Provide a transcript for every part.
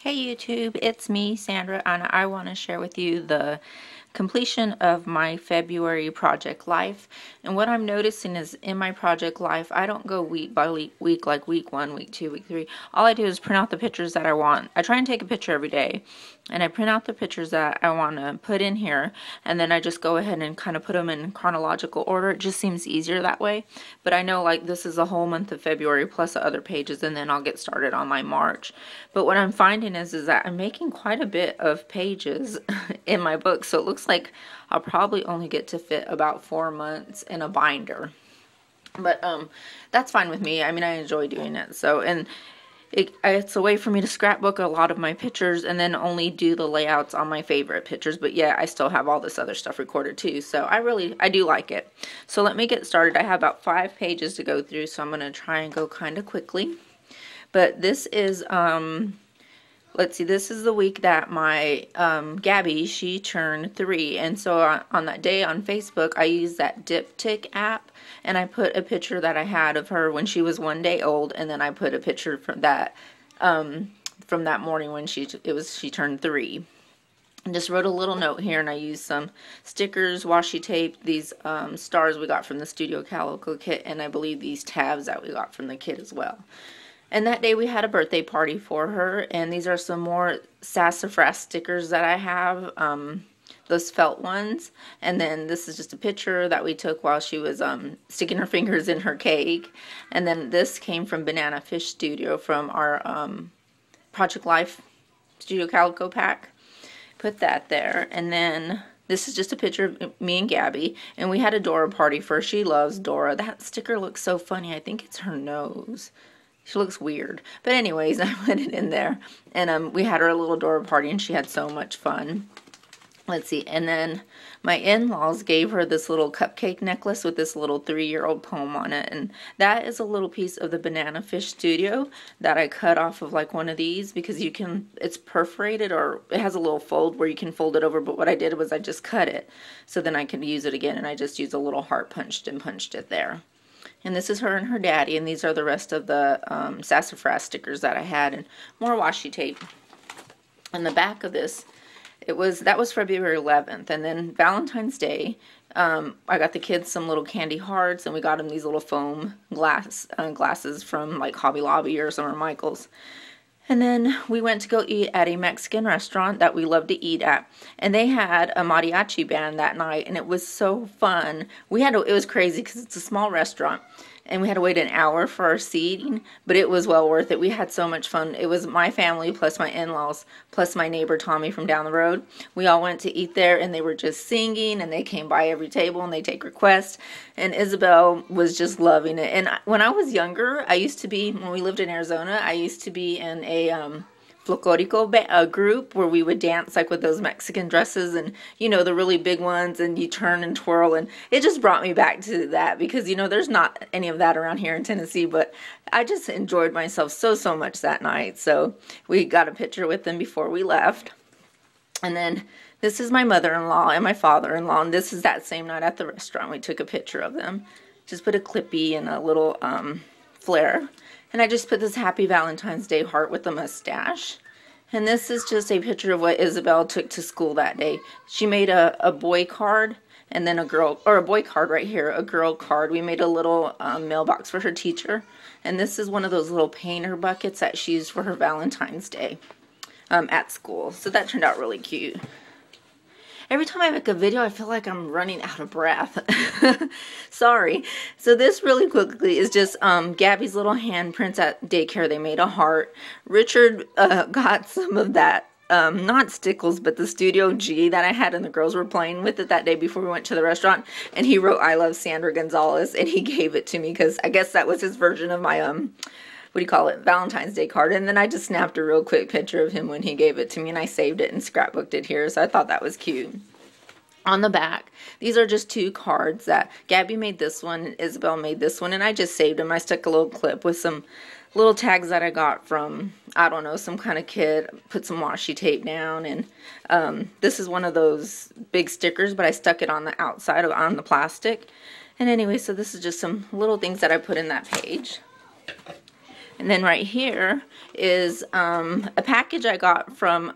Hey YouTube, it's me, Sandra, and I want to share with you the completion of my February project life. And what I'm noticing is in my project life, I don't go week by week like week 1, week 2, week 3. All I do is print out the pictures that I want. I try and take a picture every day, and I print out the pictures that I want to put in here, and then I just go ahead and kind of put them in chronological order. It just seems easier that way. But I know like this is the whole month of February plus the other pages, and then I'll get started on my March. But what I'm finding is that I'm making quite a bit of pages in my book, so it looks like I'll probably only get to fit about 4 months in a binder. But that's fine with me. I mean, I enjoy doing it. So, and it's a way for me to scrapbook a lot of my pictures and then only do the layouts on my favorite pictures. But yeah, I still have all this other stuff recorded too. So I do like it. So let me get started. I have about 5 pages to go through, so I'm going to try and go kind of quickly. But this is, let's see, this is the week that my Gabby, she turned 3. And so on that day on Facebook, I used that Diptyque app, and I put a picture that I had of her when she was 1 day old, and then I put a picture from that morning when she turned 3. And just wrote a little note here, and I used some stickers, washi tape, these stars we got from the Studio Calico kit, and I believe these tabs that we got from the kit as well. And that day we had a birthday party for her, and these are some more sassafras stickers that I have, those felt ones. And then this is just a picture that we took while she was sticking her fingers in her cake. And then this came from Banana Fish Studio from our Project Life Studio Calico pack. Put that there. And then this is just a picture of me and Gabby, and we had a Dora party for her. She loves Dora. That sticker looks so funny. I think it's her nose. She looks weird. But anyways, I put it in there. And we had our little Dora party, and she had so much fun. Let's see. And then my in-laws gave her this little cupcake necklace with this little 3-year-old poem on it. And that is a little piece of the Banana Fish Studio that I cut off of like one of these, because you can, it's perforated, or it has a little fold where you can fold it over. But what I did was I just cut it so then I can use it again. And I just used a little heart punched it there. And this is her and her daddy, and these are the rest of the sassafras stickers that I had, and more washi tape. On the back of this, that was February 11th, and then Valentine's Day, I got the kids some little candy hearts, and we got them these little foam glasses from like Hobby Lobby or Summer Michaels. And then we went to go eat at a Mexican restaurant that we love to eat at. And they had a mariachi band that night, and it was so fun. It was crazy because it's a small restaurant, and we had to wait an hour for our seating, but it was well worth it. We had so much fun. It was my family plus my in-laws plus my neighbor Tommy from down the road. We all went to eat there, and they were just singing, and they came by every table, and they take requests, and Isabel was just loving it. And when I was younger, when we lived in Arizona, I used to be in a folklorico group where we would dance like with those Mexican dresses, and you know, the really big ones, and you turn and twirl, and it just brought me back to that, because you know, there's not any of that around here in Tennessee. But I just enjoyed myself so much that night. So we got a picture with them before we left. And then this is my mother-in-law and my father-in-law, and this is that same night at the restaurant. We took a picture of them. Just put a clippy and a little flare. And I just put this Happy Valentine's Day heart with a mustache. And this is just a picture of what Isabel took to school that day. She made a boy card, and then a boy card right here, a girl card. We made a little mailbox for her teacher. And this is one of those little painter buckets that she used for her Valentine's Day at school. So that turned out really cute. Every time I make a video, I feel like I'm running out of breath. Sorry. So this really quickly is just Gabby's little handprints at daycare. They made a heart. Richard got some of that, not Stickles, but the Studio G that I had, and the girls were playing with it that day before we went to the restaurant. And he wrote, "I love Sandra Gonzalez," and he gave it to me because I guess that was his version of my Valentine's Day card. And then I just snapped a real quick picture of him when he gave it to me, and I saved it and scrapbooked it here, so I thought that was cute. On the back, these are just 2 cards that Gabby made this one and Isabel made this one, and I just saved them. I stuck a little clip with some little tags that I got from, I don't know, some kind of kid, put some washi tape down, and this is one of those big stickers, but I stuck it on the outside, on the plastic. And anyway, so this is just some little things that I put in that page. And then right here is a package I got from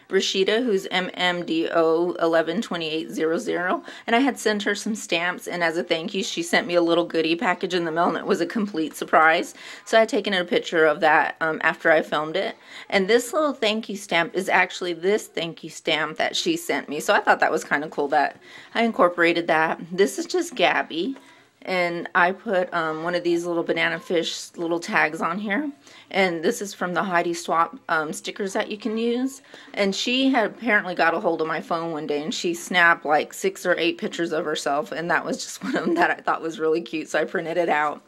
Rashida, who's MMDO112800, and I had sent her some stamps, and as a thank you she sent me a little goodie package in the mail, and it was a complete surprise. So I had taken a picture of that after I filmed it, and this little thank you stamp is actually this thank you stamp that she sent me, so I thought that was kind of cool that I incorporated that. This is just Gabby, and I put one of these little banana fish little tags on here, and this is from the Heidi Swap stickers that you can use. And she had apparently got a hold of my phone one day, and she snapped like 6 or 8 pictures of herself, and that was just one of them that I thought was really cute, so I printed it out.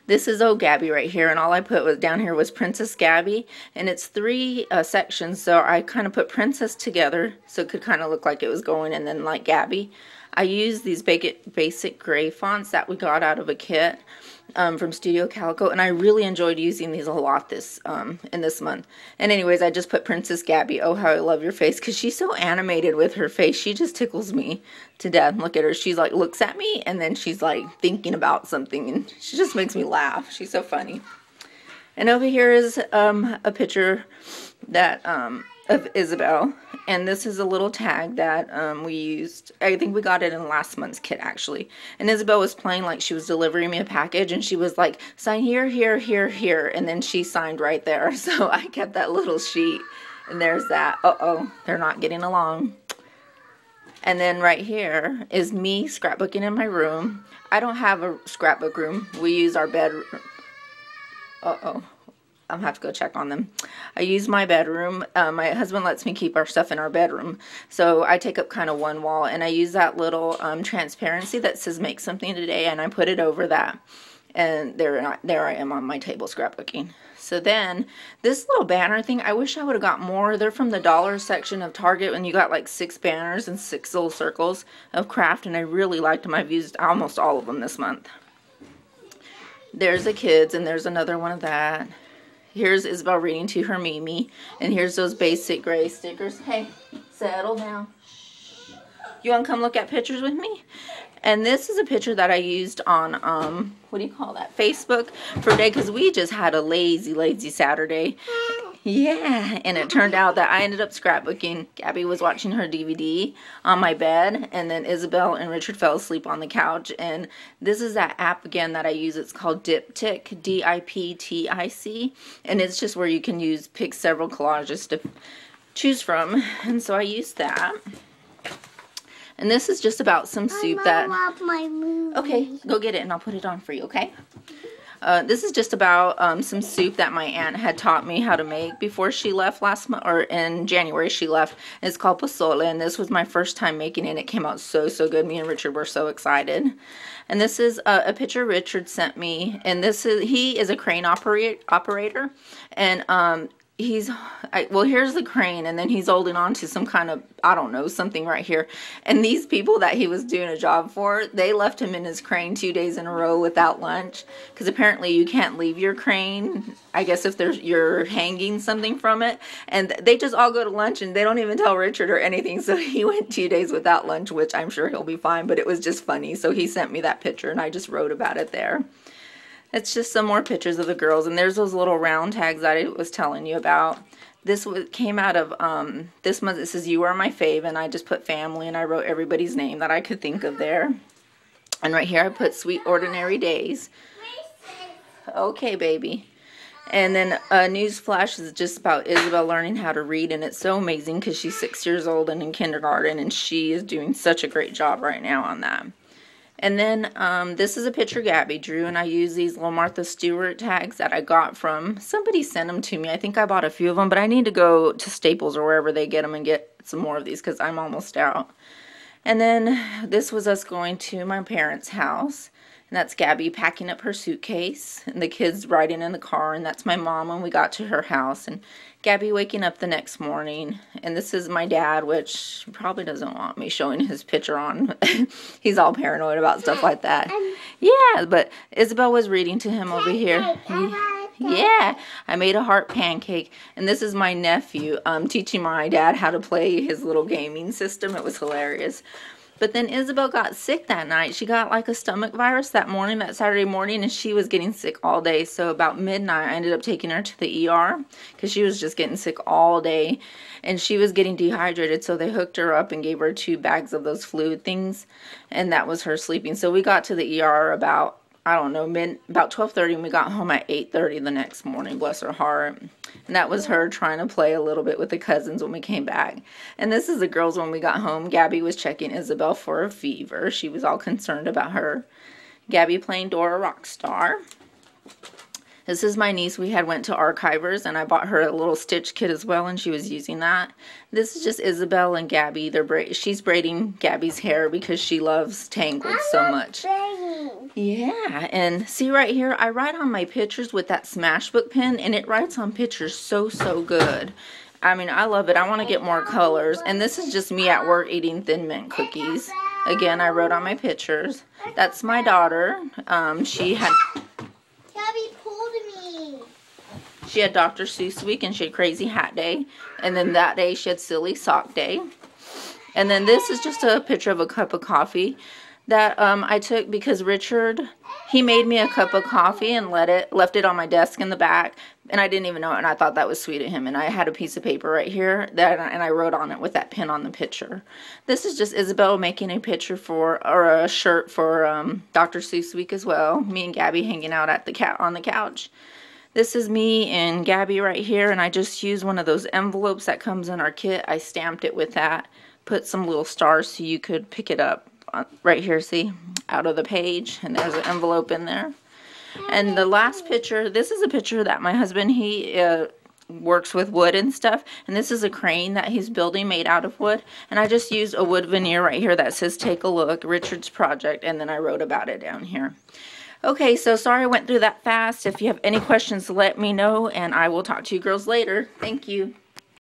This is Gabby right here, and all I put was down here was Princess Gabby, and it's 3 sections, so I kind of put Princess together so it could kind of look like it was going, and then like Gabby. I used these basic gray fonts that we got out of a kit from Studio Calico, and I really enjoyed using these a lot in this month. And anyways, I just put Princess Gabby, oh how I love your face, because she's so animated with her face. She just tickles me to death. Look at her. She's like, looks at me, and then she's like thinking about something, and she just makes me laugh. She's so funny. And over here is a picture that of Isabel, and this is a little tag that we used. I think we got it in last month's kit actually. And Isabel was playing like she was delivering me a package, and she was like, sign here, here, here, here, and then she signed right there. So I kept that little sheet, and there's that. Uh-oh, they're not getting along. And then right here is me scrapbooking in my room. I don't have a scrapbook room. We use our bedroom. Uh-oh. I'll have to go check on them. I use my bedroom. My husband lets me keep our stuff in our bedroom. So I take up kind of one wall, and I use that little transparency that says make something today, and I put it over that. And there I am on my table scrapbooking. So then this little banner thing, I wish I would have got more. They're from the dollar section of Target, and you got like 6 banners and 6 little circles of craft, and I really liked them. I've used almost all of them this month. There's the kids, and there's another one of that. Here's Isabel reading to her Mimi. And here's those basic gray stickers. Hey, settle down. You want to come look at pictures with me? And this is a picture that I used on, what do you call that? Facebook for a day, because we just had a lazy Saturday. Yeah, and it turned out that I ended up scrapbooking. Gabby was watching her DVD on my bed, and then Isabel and Richard fell asleep on the couch. And this is that app again that I use. It's called Diptyque, D-I-P-T-I-C, and it's just where you can pick several collages to choose from. And so I used that. And this is just about some soup that... Okay, go get it, and I'll put it on for you, okay? This is just about some soup that my aunt had taught me how to make before she left last month, or in January she left. It's called pozole, and this was my first time making it, and it came out so good. Me and Richard were so excited. And this is a picture Richard sent me, and he is a crane operator, and well, here's the crane, and then he's holding on to some kind of, I don't know, something right here. And these people that he was doing a job for, they left him in his crane 2 days in a row without lunch, because apparently you can't leave your crane, I guess, if you're hanging something from it. And they just all go to lunch, and they don't even tell Richard or anything. So he went 2 days without lunch, which I'm sure he'll be fine, but it was just funny. So he sent me that picture, and I just wrote about it there. It's just some more pictures of the girls, and there's those little round tags that I was telling you about. This came out of this month. It says, you are my fave, and I just put family, and I wrote everybody's name that I could think of there. And right here I put Sweet Ordinary Days. Okay, baby. And then Newsflash is just about Isabel learning how to read, and it's so amazing because she's 6 years old and in kindergarten, and she is doing such a great job right now on that. And then this is a picture Gabby drew, and I use these little Martha Stewart tags that I got from, somebody sent them to me. I think I bought a few of them, but I need to go to Staples or wherever they get them and get some more of these because I'm almost out. And then this was us going to my parents' house, and that's Gabby packing up her suitcase, and the kids riding in the car, and that's my mom when we got to her house, and Gabby waking up the next morning. And this is my dad, which probably doesn't want me showing his picture on. He's all paranoid about stuff like that. Yeah, but Isabel was reading to him over here. Yeah, I made a heart pancake. And this is my nephew teaching my dad how to play his little gaming system. It was hilarious. But then Isabel got sick that night. She got like a stomach virus that morning, that Saturday morning, and she was getting sick all day. So about midnight, I ended up taking her to the ER because she was just getting sick all day. And she was getting dehydrated, so they hooked her up and gave her 2 bags of those fluid things. And that was her sleeping. So we got to the ER about, I don't know, about 12:30, and we got home at 8:30 the next morning, bless her heart. And that was her trying to play a little bit with the cousins when we came back. And this is the girls when we got home. Gabby was checking Isabel for a fever. She was all concerned about her. Gabby playing Dora Rockstar. This is my niece. We had went to Archivers, and I bought her a little Stitch kit as well, and she was using that. This is just Isabel and Gabby. She's braiding Gabby's hair because she loves Tangled so much. Yeah, and see right here, I write on my pictures with that Smashbook pen, and it writes on pictures so good. I mean, I love it. I want to get more colors. And this is just me at work eating Thin Mint cookies. Again, I wrote on my pictures. That's my daughter. She had Dr. Seuss week, and she had Crazy Hat Day. And then that day she had Silly Sock Day. And then this is just a picture of a cup of coffee that I took because Richard, he made me a cup of coffee and left it on my desk in the back, and I didn't even know it, and I thought that was sweet of him. And I had a piece of paper right here and I wrote on it with that pen on the picture. This is just Isabel making a picture or a shirt for Dr. Seuss week as well. Me and Gabby hanging out on the couch. This is me and Gabby right here, and I just used one of those envelopes that comes in our kit. I stamped it with that, put some little stars so you could pick it up right here, see, out of the page, and there's an envelope in there. And the last picture, this is a picture that my husband, he works with wood and stuff, and this is a crane that he's building made out of wood, and I just used a wood veneer right here that says "Take a Look, Richard's Project," and then I wrote about it down here. Okay, so sorry I went through that fast. If you have any questions, let me know, and I will talk to you girls later. Thank you.